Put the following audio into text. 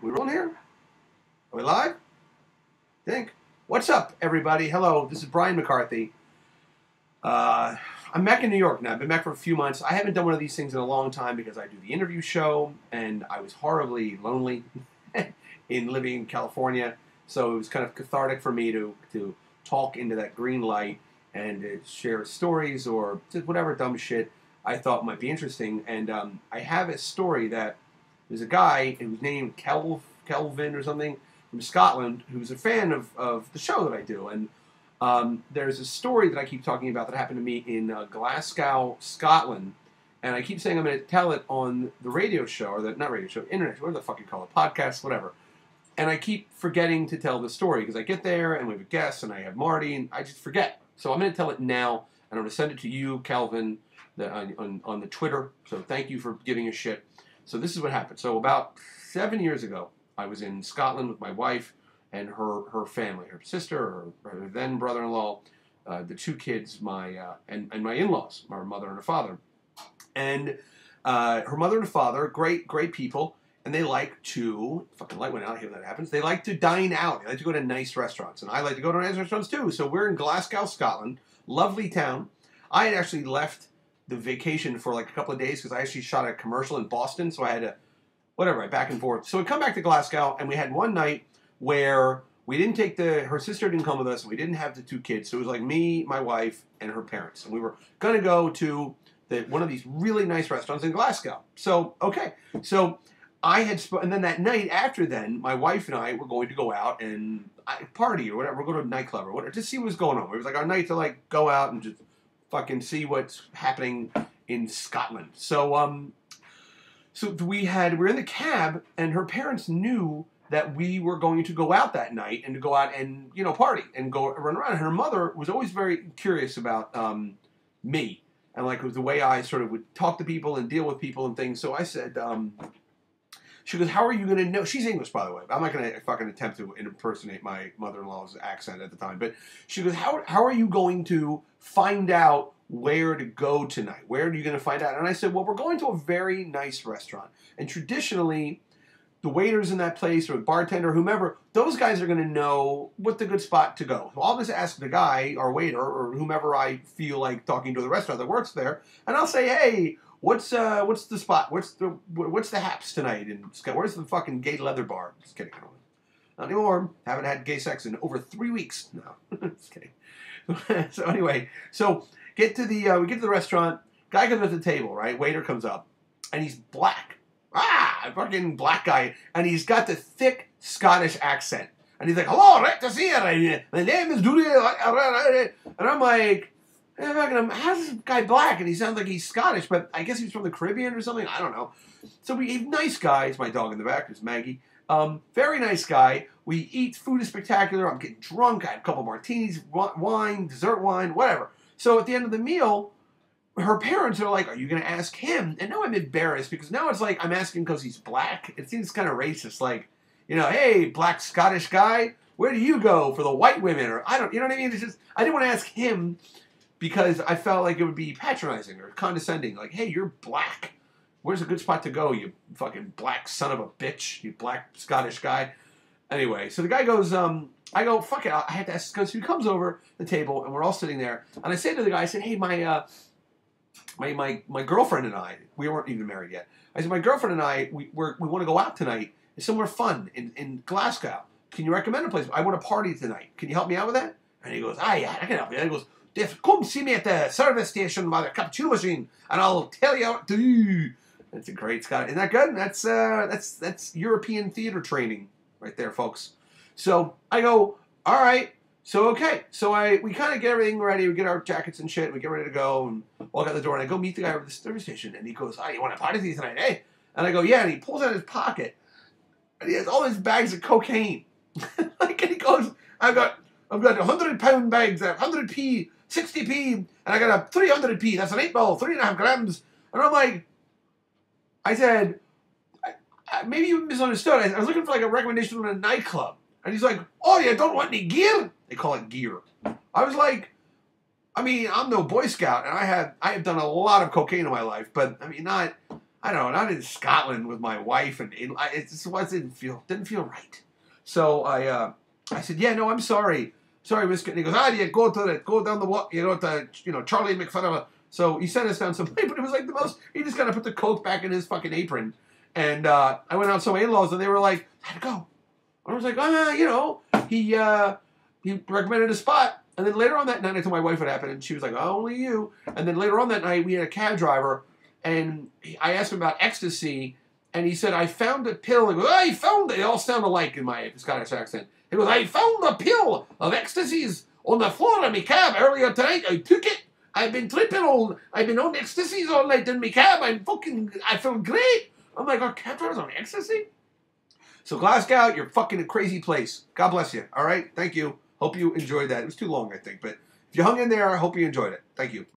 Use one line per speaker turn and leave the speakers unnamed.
We rolling here? Are we live? Think. What's up, everybody? Hello, this is Brian McCarthy. I'm back in New York now. I've been back for a few months. I haven't done one of these things in a long time because I do the interview show, and I was horribly lonely in living in California. So it was kind of cathartic for me to talk into that green light and share stories or just whatever dumb shit I thought might be interesting. And I have a story that there's a guy who's named Kelvin or something from Scotland who's a fan of the show that I do. And there's a story that I keep talking about that happened to me in Glasgow, Scotland. And I keep saying I'm going to tell it on the radio show, or not radio show, internet, whatever the fuck you call it, podcast, whatever. And I keep forgetting to tell the story because I get there and we have a guest and I have Marty and I just forget. So I'm going to tell it now and I'm going to send it to you, Kelvin, on the Twitter. So thank you for giving a shit. So this is what happened. So about 7 years ago, I was in Scotland with my wife and her family, her sister, her then brother-in-law, the two kids, and my in-laws, my mother and her father. And her mother and father, great people, and they like to, fucking light went out, I hate when that happens, they like to dine out. They like to go to nice restaurants, and I like to go to nice restaurants too. So we're in Glasgow, Scotland, lovely town. I had actually left the vacation for like a couple of days because I actually shot a commercial in Boston, so I had to, whatever, back and forth. So we come back to Glasgow, and we had one night where we didn't take her sister didn't come with us, and we didn't have the two kids, so it was like me, my wife, and her parents. And we were going to go to one of these really nice restaurants in Glasgow. So, okay. So and then that night after then, my wife and I were going to go out and party or whatever. We'll go to a nightclub or whatever, just see what's going on. It was like our night to like go out and just fucking see what's happening in Scotland. So, we were in the cab, and her parents knew that we were going to go out that night and to go out and, party and go run around. And her mother was always very curious about me and like the way I sort of would talk to people and deal with people and things. So I said, she goes, how are you going to know? She's English, by the way. I'm not going to fucking attempt to impersonate my mother-in-law's accent at the time. But she goes, how are you going to find out where to go tonight? Where are you going to find out? And I said, well, we're going to a very nice restaurant. And traditionally, the waiters in that place or the bartender, whomever, those guys are going to know what's the good spot to go. So I'll just ask the guy, our waiter, or whomever I feel like talking to the restaurant that works there, and I'll say, hey, what's the spot? What's the haps tonight? And where's the fucking gay leather bar? Just kidding. Not anymore. Haven't had gay sex in over 3 weeks. No, just kidding. So anyway, we get to the restaurant. Guy comes at the table, right? Waiter comes up, and he's black. A fucking black guy, and he's got the thick Scottish accent. And he's like, hello, right to see you. My name is Judy. And I'm like, how's this guy black? And he sounds like he's Scottish, but I guess he's from the Caribbean or something. I don't know. So he's a nice guy. It's my dog in the back. It's Maggie. Very nice guy. We eat. Food is spectacular. I'm getting drunk. I had a couple martinis, wine, dessert wine, whatever. So at the end of the meal, her parents are like, are you going to ask him? And now I'm embarrassed because now it's like I'm asking because he's black. It seems kind of racist. Like, hey, black Scottish guy, where do you go for the white women? Or you know what I mean? It's just, I didn't want to ask him because I felt like it would be patronizing or condescending. Like, hey, you're black. Where's a good spot to go, you fucking black son of a bitch, you black Scottish guy? Anyway, so the guy goes, I go, fuck it, I have to ask. So he comes over the table and we're all sitting there. And I say to the guy, I said, hey, my girlfriend and I, we weren't even married yet. I said, my girlfriend and I, we want to go out tonight. It's somewhere fun in Glasgow. Can you recommend a place? I want to party tonight. Can you help me out with that? And he goes, yeah, I can help you. And he goes, come see me at the service station by the cappuccino machine, and I'll tell you what to do. That's a great Scott. Isn't that good? That's European theater training right there, folks. So I go, all right. So, okay, so we kind of get everything ready, we get our jackets and shit, we get ready to go, and walk out the door, and I go meet the guy over the service station, and he goes, you want to party with me tonight, eh? And I go, yeah, and he pulls out his pocket, and he has all his bags of cocaine. And he goes, I've got 100-pound bags, 100p, 60p, and I got a 300p, that's an 8-ball, 3.5 grams. And I'm like, I said, maybe you misunderstood. I was looking for like a recommendation on a nightclub. And he's like, oh, you don't want any gear? They call it gear. I was like, I mean, I'm no Boy Scout, and I have done a lot of cocaine in my life, but I mean, not I don't know, not in Scotland with my wife, and it just didn't feel right. So I said, yeah, no, I'm sorry. Sorry, Miss. And he goes, yeah, go down the walk, Charlie McFun. So he sent us down some way, but it was like the most, he just kind of put the Coke back in his fucking apron. And I went out to my in-laws, and they were like, how'd it go? And I was like, he recommended a spot. And then later on that night, I told my wife what happened, and she was like, oh, only you. And then later on that night, we had a cab driver, and I asked him about ecstasy, and he said, I found a pill. He goes, I found it. They all sound alike in my Scottish accent. He goes, I found a pill of ecstasies on the floor of my cab earlier tonight. I took it. I've been on ecstasies all night in my cab. I feel great. I'm like, are cab drivers on ecstasy? So Glasgow, you're fucking a crazy place. God bless you. All right? Thank you. Hope you enjoyed that. It was too long, I think. But if you hung in there, I hope you enjoyed it. Thank you.